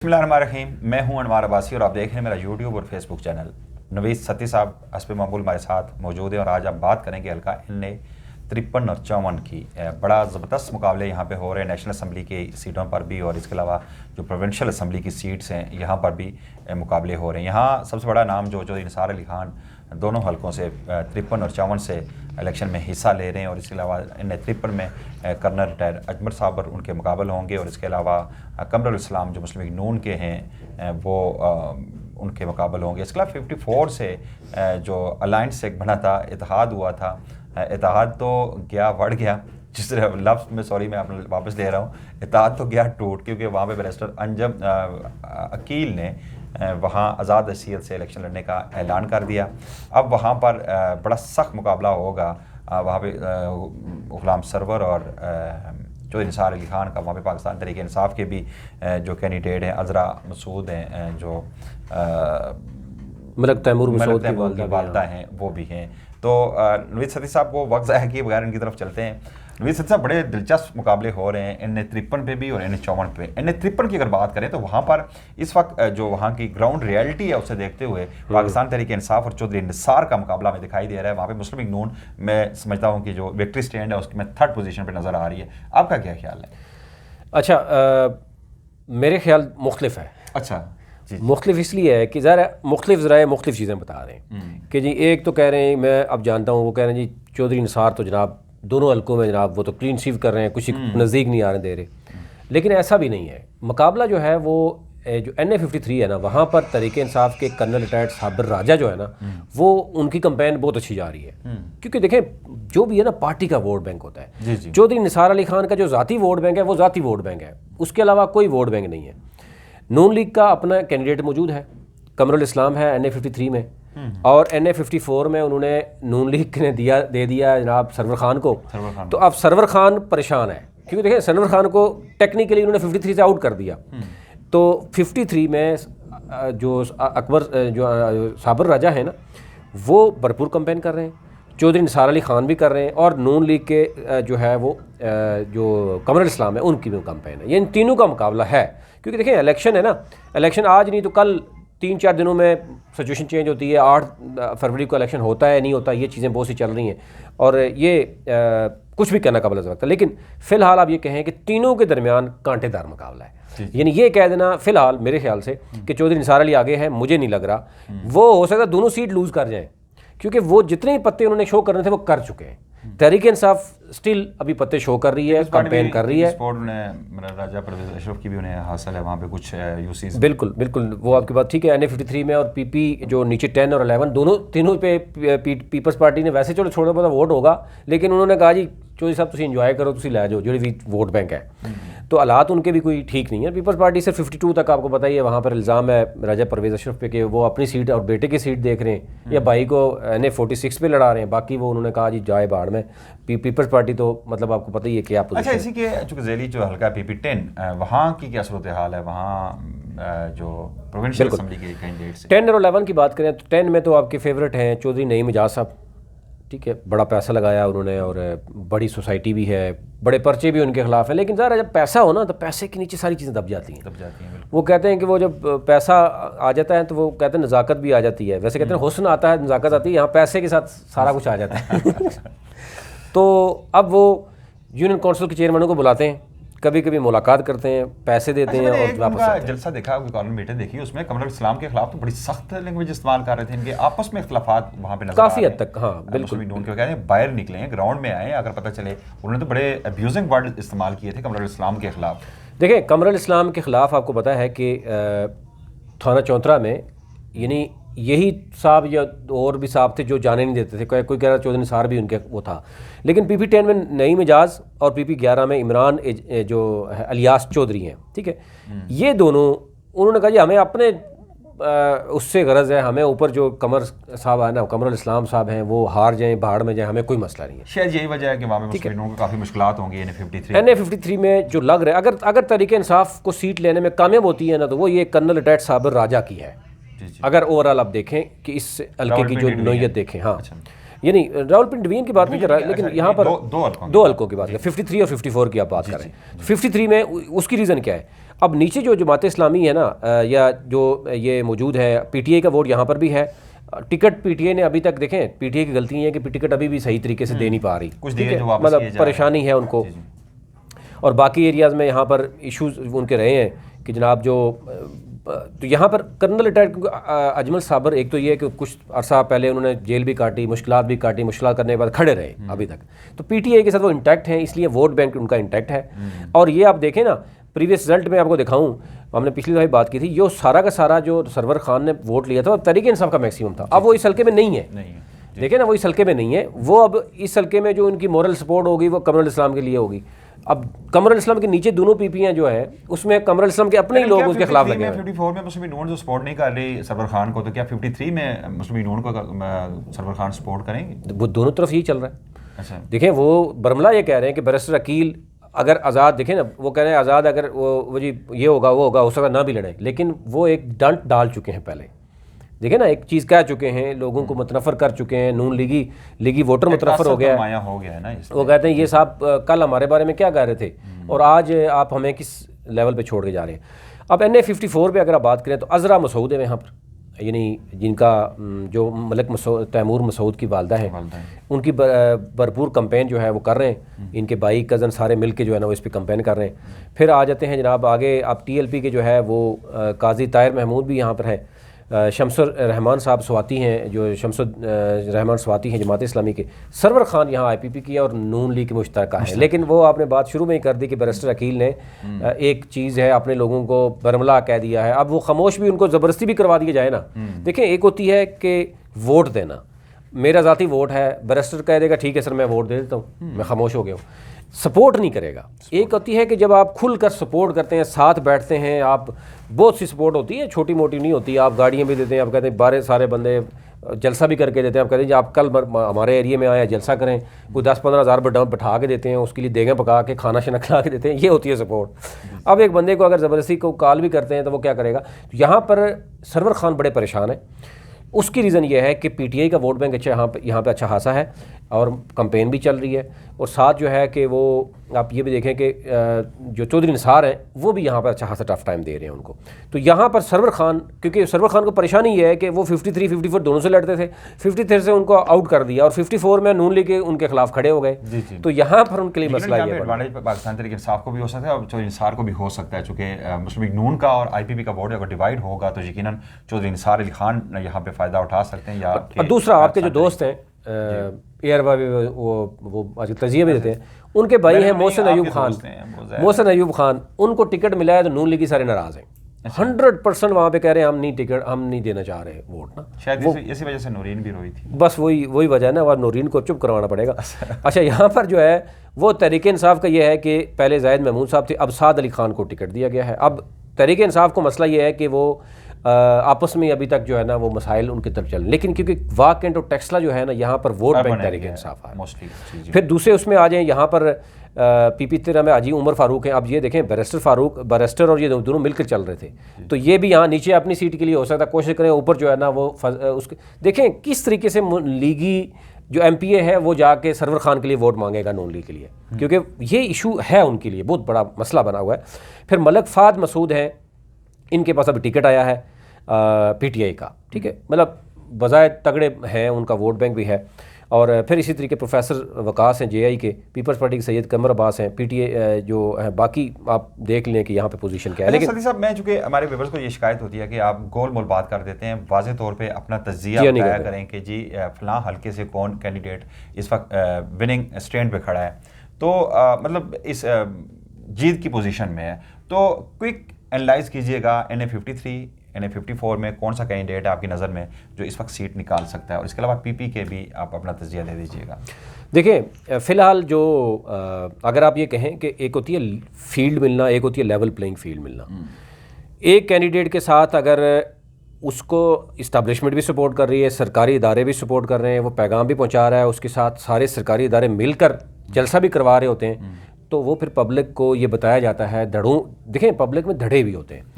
बिस्मिल्लाहिर्रहमानिर्रहीम। मैं हूं अनवार अब्बासी और आप देख रहे हैं मेरा यूट्यूब और फेसबुक चैनल। नवीद सती साहब हस्ब मकबूल हमारे साथ मौजूद हैं और आज हम बात करेंगे हल्का एन 53 और 54 की। बड़ा ज़बरदस्त मुकाबले यहाँ पे हो रहे हैं नेशनल असम्बली की सीटों पर भी, और इसके अलावा जो प्रोविंशियल असम्बली की सीट्स हैं यहाँ पर भी मुकाबले हो रहे हैं। यहाँ सबसे बड़ा नाम जो चौधरी निसार अली खान दोनों हलकों से 53 और 54 से इलेक्शन में हिस्सा ले रहे हैं, और इसके अलावा इन 53 में कर्नल रिटायर अजमर साबर उनके मुकाबले होंगे, और इसके अलावा कमरुल इस्लाम जो मुस्लिम लीग नून के हैं वो उनके मुकाबले होंगे। इसके अलावा 54 से जो अलायंस एक बना था, इत्तेहाद हुआ था, इत्तेहाद तो गया बढ़ गया, जिस तरह लफ्ज़ में सॉरी मैं अपने वापस ले रहा हूँ, इत्तेहाद तो गया टूट, क्योंकि वहाँ पे बैरिस्टर अंजम अकील ने वहाँ आज़ाद हैसियत से इलेक्शन लड़ने का ऐलान कर दिया। अब वहाँ पर बड़ा सख्त मुकाबला होगा। वहाँ पे गुलाम सरवर और चौधरी निसार अली खान का, वहाँ पे पाकिस्तान तहरीक इंसाफ के भी जो कैंडिडेट हैं अज़रा मसूद हैं, जो मलक तैमूर की वालदा हैं, वो भी हैं। तो नवीद सती साहब को वक्त ज़ाया किए बगैर इनकी तरफ चलते हैं। नवीद सती साहब, बड़े दिलचस्प मुकाबले हो रहे हैं एन 53 पे भी और एन 54 पे। एन 53 की अगर बात करें तो वहाँ पर इस वक्त जो वहाँ की ग्राउंड रियलिटी है उसे देखते हुए पाकिस्तान तहरीक इंसाफ और चौधरी निसार का मुकाबला हमें दिखाई दे रहा है। वहाँ पे मुस्लिम लीग नून मैं समझता हूँ कि जो विक्ट्री स्टैंड है उसकी में 3rd पोजीशन पर नज़र आ रही है। आपका क्या ख्याल है? अच्छा, मेरे ख्याल मुख्तलिफ है। अच्छा, मुख्तलिफ इसलिए है कि ज़रा मुख्तलिफ ज़राए मुख्तलिफ चीज़ें बता रहे हैं कि जी एक तो कह रहे हैं, मैं अब जानता हूँ, वो कह रहे हैं जी चौधरी निसार तो जनाब दोनों हलकों में जनाब वो तो क्लीन स्वीप कर रहे हैं, कुछ नज़दीक नहीं आने दे रहे। लेकिन ऐसा भी नहीं है। मुकाबला जो है वो जो NA 53 है ना, वहाँ पर तहरीक इंसाफ के कर्नल रिटायर्ड साबिर राजा जो है ना, वो उनकी कंपेन बहुत अच्छी जा रही है। क्योंकि देखें, जो भी है ना पार्टी का वोट बैंक होता है। चौधरी निसार अली खान का जो ज़ाती वोट बैंक है वो ज़ाती वोट बैंक है, उसके अलावा कोई वोट बैंक नहीं है। नून लीग का अपना कैंडिडेट मौजूद है, कमरुल इस्लाम है NA 53 में, और NA 54 में उन्होंने नून लीग ने दे दिया जनाब सरवर खान को। तो अब सरवर खान परेशान है, क्योंकि देखें सरवर खान को टेक्निकली उन्होंने 53 से आउट कर दिया। तो 53 में जो अकबर जो साबर राजा है ना, वो भरपूर कंपेन कर रहे हैं, चौधरी निसार अली खान भी कर रहे हैं, और नून लीग के जो है वो जो कमरुल इस्लाम है उनकी भी कंपेन है। ये इन तीनों का मुकाबला है। क्योंकि देखें इलेक्शन है ना, इलेक्शन आज नहीं तो कल 3-4 दिनों में सिचुएशन चेंज होती है। 8 फरवरी को इलेक्शन होता है नहीं होता, ये चीज़ें बहुत सी चल रही हैं, और ये कुछ भी कहना काबिल वक्त है। लेकिन फ़िलहाल आप ये कहें कि तीनों के दरमियान कांटेदार मुकाबला है। यानी ये कह देना फ़िलहाल मेरे ख्याल से कि चौधरी निसार अली आगे है, मुझे नहीं लग रहा। वो हो सकता है दोनों सीट लूज़ कर जाएँ, क्योंकि वो जितने पत्ते उन्होंने शो करने थे वो कर चुके हैं। तहरीक इंसाफ स्टिल अभी पत्ते शो कर रही है, कैंपेन कर रही है। राजा परवेज अशरफ की भी उन्हें हासिल है वहाँ पे कुछ यूसीज। बिल्कुल बिल्कुल, वो आपकी बात ठीक है। NA 53 में और PP जो नीचे 10 और 11 दोनों तीनों पे पीपल्स पार्टी ने वैसे चलो छोटा बहुत वोट होगा, लेकिन उन्होंने कहा जी चौधरी साहब तुम इंजॉय करो, तुम लै जाओ जो भी वोट बैंक है। तो हालात उनके भी कोई ठीक नहीं है। पीपल्स पार्टी सिर्फ 52 तक आपको पता ही है, वहाँ पर इल्ज़ाम है राजा परवेज अशरफ पे कि वो अपनी सीट और बेटे की सीट देख रहे हैं, या भाई को NA 46 पे लड़ा रहे हैं। बाकी वो उन्होंने कहा जी जाए बाढ़ में। पीपल्स पार्टी तो मतलब आपको पता ही है क्या पोजीशन। अच्छा, इसी के चूँकि ज़ैली जो हल्का PP 10 वहाँ की क्या सूरत हाल है? वहाँ जो प्रोविंशियल असम्बली के कैंडिडेट्स 10 और 11 की बात करें तो 10 में तो आपके फेवरेट हैं चौधरी नईम एजाज साहब। ठीक है, बड़ा पैसा लगाया उन्होंने, और बड़ी सोसाइटी भी है, बड़े पर्चे भी उनके खिलाफ हैं। लेकिन ज़रा जब पैसा हो ना तो पैसे के नीचे सारी चीज़ें दब जाती हैं। वो कहते हैं कि वो जब पैसा आ जाता है तो वो कहते हैं नज़ाकत भी आ जाती है। वैसे कहते हैं हुस्न आता है, नज़ाकत आती है, यहाँ पैसे के साथ सारा कुछ आ जाता है। तो अब वो यूनियन काउंसिल के चेयरमैनों को बुलाते हैं, कभी कभी मुलाकात करते हैं, पैसे देते हैं और वापस आते हैं। जलसा देखा, कॉलम मीटिंग देखी, उसमें कमरुल इस्लाम के खिलाफ तो बड़ी सख्त लैंग्वेज इस्तेमाल कर रहे थे। इनके आपस में इख्तलाफात वहाँ पे नजर काफ़ी हद तक, हाँ बिल्कुल। उनके कह रहे हैं बाहर निकले हैं, ग्राउंड में आए, अगर पता चले। उन्होंने तो बड़े अब्यूजिंग वर्ड इस्तेमाल किए थे कमरुल इस्लाम के खिलाफ। देखें, कमरुल इस्लाम के खिलाफ आपको पता है कि थाना चौंतरा में यानी यही साहब या और भी साहब थे जो जाने नहीं देते थे। कोई कह रहा चौधरी निसार भी उनके वो था। लेकिन PP 10 में नईम एजाज और PP 11 में इमरान जो है अलियास चौधरी हैं। ठीक है, ये दोनों उन्होंने कहा जी हमें अपने उससे गरज है, हमें ऊपर जो कमर साहब है ना, कमरुल इस्लाम साहब हैं, वो हार जाएँ बाहर में जाएँ, हमें कोई मसला नहीं है। शायद यही वजह है कि वहाँ पे मुस्लिमों को काफ़ी मुश्किलात होंगी। NA 53 में जो लग रहा है, अगर तहरीक इंसाफ को सीट लेने में कामयाब होती है ना, तो वो ये कर्नल रिटायर्ड साबिर राजा की है। अगर ओवरऑल आप देखें कि इस हल्के की जो नोयत देखें, हाँ यानी रावलपिंडी डिवीजन की बात नहीं कर रहा, लेकिन यहाँ पर दो हल्कों की बात करें, 53 और 54 की आप बात करें। 53 में उसकी रीज़न क्या है? अब नीचे जो जमात इस्लामी है ना या जो ये मौजूद है, पीटीआई का वोट यहाँ पर भी है। टिकट पीटीआई ने अभी तक, देखें पीटीआई की गलती है कि टिकट अभी भी सही तरीके से दे नहीं पा रही, कुछ ठीक है, वापस मतलब परेशानी है उनको। और बाकी एरियाज़ में यहाँ पर इश्यूज उनके रहे हैं कि जनाब जो तो यहाँ पर कर्नल रिटायर्ड अजमल साबर, एक तो ये है कि कुछ अरसा पहले उन्होंने जेल भी काटी, मुश्किलात भी काटी, मुश्किलात करने के बाद खड़े रहे अभी तक। तो पीटीआई के साथ वो इंटैक्ट हैं, इसलिए वोट बैंक उनका इंटैक्ट है। और ये आप देखें ना, प्रीवियस रिजल्ट में आपको दिखाऊं, हमने पिछली दफ़ा बात की थी, जो सारा का सारा जो सरवर खान ने वोट लिया था वो तहरीक इंसाफ का मैक्सिमम था। अब वो इस हल्के में नहीं है, देखें ना, वो इस हल्के में नहीं है। वो अब इस हल्के में जो उनकी मोरल सपोर्ट होगी वो कमरुल इस्लाम के लिए होगी। अब कमरुल इस्लाम के नीचे दोनों पीपीयां जो है उसमें कमरुल इस्लाम के अपने ही लोग उसके खिलाफ लगे हैं। 54 में मुस्लिम नून जो सपोर्ट नहीं कर रही सरवर खान को, तो क्या 53 में मुस्लिम नून को सरवर खान सपोर्ट करेंगे? वो दोनों तरफ यही चल रहा है। अच्छा, देखें वो बरमला ये कह रहे हैं कि बैरिस्टर अकील अगर आज़ाद, देखें ना, वो कह रहे हैं आज़ाद अगर वो जी ये होगा वो होगा, हो सकता ना भी लड़े, लेकिन वो एक डंट डाल चुके हैं पहले। देखें ना, एक चीज़ कह चुके हैं, लोगों को मुतनफ़र कर चुके हैं, नून लीगी वोटर मुतनफ़र हो गया है ना। वो कहते हैं ये साहब कल हमारे बारे में क्या कह रहे थे और आज आप हमें किस लेवल पे छोड़ के जा रहे हैं। अब NA 54 पे अगर आप बात करें तो अज़रा मसूद है यहाँ पर, यानी जिनका जो मलिक तैमूर मसूद की वालदा है, उनकी भरपूर कंपेन जो है वो कर रहे हैं। इनके भाई कज़न सारे मिल के जो है ना वो इस पर कंपेन कर रहे हैं। फिर आ जाते हैं जनाब आगे, आप TLP के जो है वो काजी ताहिर महमूद भी यहाँ पर है, शमसुर रहमान साहब स्वाती हैं, जो शमसुर रहमान स्वाती हैं जमात इस्लामी के, सरवर खान यहाँ IPP की और नून लीग की मुश्तरका है। लेकिन वो आपने बात शुरू में ही कर दी कि बैरिस्टर अकील ने एक चीज़ है, अपने लोगों को बरमला कह दिया है। अब वो खामोश भी, उनको ज़बरदस्ती भी करवा दिया जाए ना। देखें, एक होती है कि वोट देना, मेरा ज़ाती वोट है, बैरिस्टर कह देगा ठीक है सर मैं वोट दे देता हूँ, मैं खामोश हो गया हूँ, सपोर्ट नहीं करेगा। एक होती है कि जब आप खुलकर सपोर्ट करते हैं, साथ बैठते हैं, आप बहुत सी सपोर्ट होती है, छोटी मोटी नहीं होती। आप गाड़ियाँ भी देते हैं, आप कहते हैं बारे सारे बंदे जलसा भी करके देते हैं, आप कहते हैं आप कल हमारे एरिया में आए जलसा करें, कोई 10-15 हज़ार बैठा के देते हैं, उसके लिए देगें पका के खाना शाना खिला के देते हैं, ये होती है सपोर्ट। अब एक बंदे को अगर ज़बरदस्ती को कॉल भी करते हैं तो वो क्या करेगा। यहाँ पर सरवर खान बड़े परेशान है। उसकी रीज़न ये है कि पीटीआई का वोट बैंक अच्छा यहाँ पे अच्छा खासा है और कंपेन भी चल रही है। और साथ जो है कि वो आप ये भी देखें कि जो चौधरी निसार हैं वो भी यहाँ पर अच्छा खासा टफ टाइम दे रहे हैं उनको। तो यहाँ पर सरवर खान, क्योंकि सरवर खान को परेशानी ये है कि वो 53-54 दोनों से लड़ते थे, 53 से उनको आउट कर दिया और 54 में नून लीग के उनके खिलाफ खड़े हो गए। तो यहाँ पर उनके लिए मसला ये है, पाकिस्तान तहरीक इंसाफ को भी हो सकता है और चौधरी निसार को भी हो सकता है, चूँकि मुस्लिम लीग नून का और IPP का वोट अगर डिवाइड होगा तो यकीनन चौधरी निसार अली खान यहाँ पे फ़ायदा उठा सकते हैं। या दूसरा आपके जो दोस्त हैं एयरवा भी वो आज तजिया भी देते हैं, उनके भाई हैं मोहसिन अयूब खान, उनको टिकट मिला है तो नून लीगी सारे नाराज़ हैं। 100% वहाँ पे कह रहे हैं हम नहीं देना चाह रहे वोट ना, शायद इसी वजह से नूरीन भी रोई थी। बस वही वजह है ना, और नूरीन को चुप करवाना पड़ेगा। अच्छा, यहाँ पर जो है वो तहरीक इंसाफ का ये है कि पहले जायद महमूद साहब थे, अब साद अली खान को टिकट दिया गया है। अब तहरीक इंसाफ को मसला ये है कि वो आपस में अभी तक जो है ना वो मसाइल उनकी तरफ चल, लेकिन क्योंकि वाकेंट और टेक्सला जो है ना यहाँ पर वोट बैंक तहरीक इंसाफ है। फिर दूसरे उसमें आ जाएं, यहाँ पर PP13 में हाजी उमर फारूक हैं। अब ये देखें बैरिस्टर और ये दोनों मिलकर चल रहे थे, तो ये भी यहाँ नीचे अपनी सीट के लिए हो सकता है कोशिश करें, ऊपर जो है ना वो उसके देखें किस तरीके से लीगी जो MPA है वो जाके सरवर खान के लिए वोट मांगेगा नून लीग के लिए, क्योंकि ये इशू है उनके लिए बहुत बड़ा मसला बना हुआ है। फिर मलिक फाद मसूद हैं, इनके पास अभी टिकट आया है PTI का, ठीक है, मतलब बजाय तगड़े हैं, उनका वोट बैंक भी है। और फिर इसी तरीके प्रोफेसर वकास हैं JI के, पीपल्स पार्टी के सैयद कमर अब्बास हैं, PTI जो है, बाकी आप देख लें कि यहाँ पे पोजीशन क्या है। लेकिन सदी साहब, मैं चूँकि हमारे व्यूअर्स को ये शिकायत होती है कि आप गोल मोल बात कर देते हैं, वाज़े तौर पे अपना तज्जिया बताया करें कि जी फलां हल्के से कौन कैंडिडेट इस वक्त विनिंग स्टैंड पे खड़ा है, तो मतलब इस जीत की पोजीशन में है, तो क्विक एनालाइज कीजिएगा NA 53 NA 54 में कौन सा कैंडिडेट है आपकी नज़र में जो इस वक्त सीट निकाल सकता है, और इसके अलावा PP के भी आप अपना तज्जिया दे दीजिएगा। देखिए, फ़िलहाल जो अगर आप ये कहें कि एक होती है फील्ड मिलना, एक होती है लेवल प्लेइंग फील्ड मिलना। एक कैंडिडेट के साथ अगर उसको इस्टेब्लिशमेंट भी सपोर्ट कर रही है, सरकारी इदारे भी सपोर्ट कर रहे हैं, वो पैगाम भी पहुँचा रहा है, उसके साथ सारे सरकारी इदारे मिलकर जलसा भी करवा रहे होते हैं, तो वो फिर पब्लिक को ये बताया जाता है, देखें पब्लिक में धड़े भी होते हैं,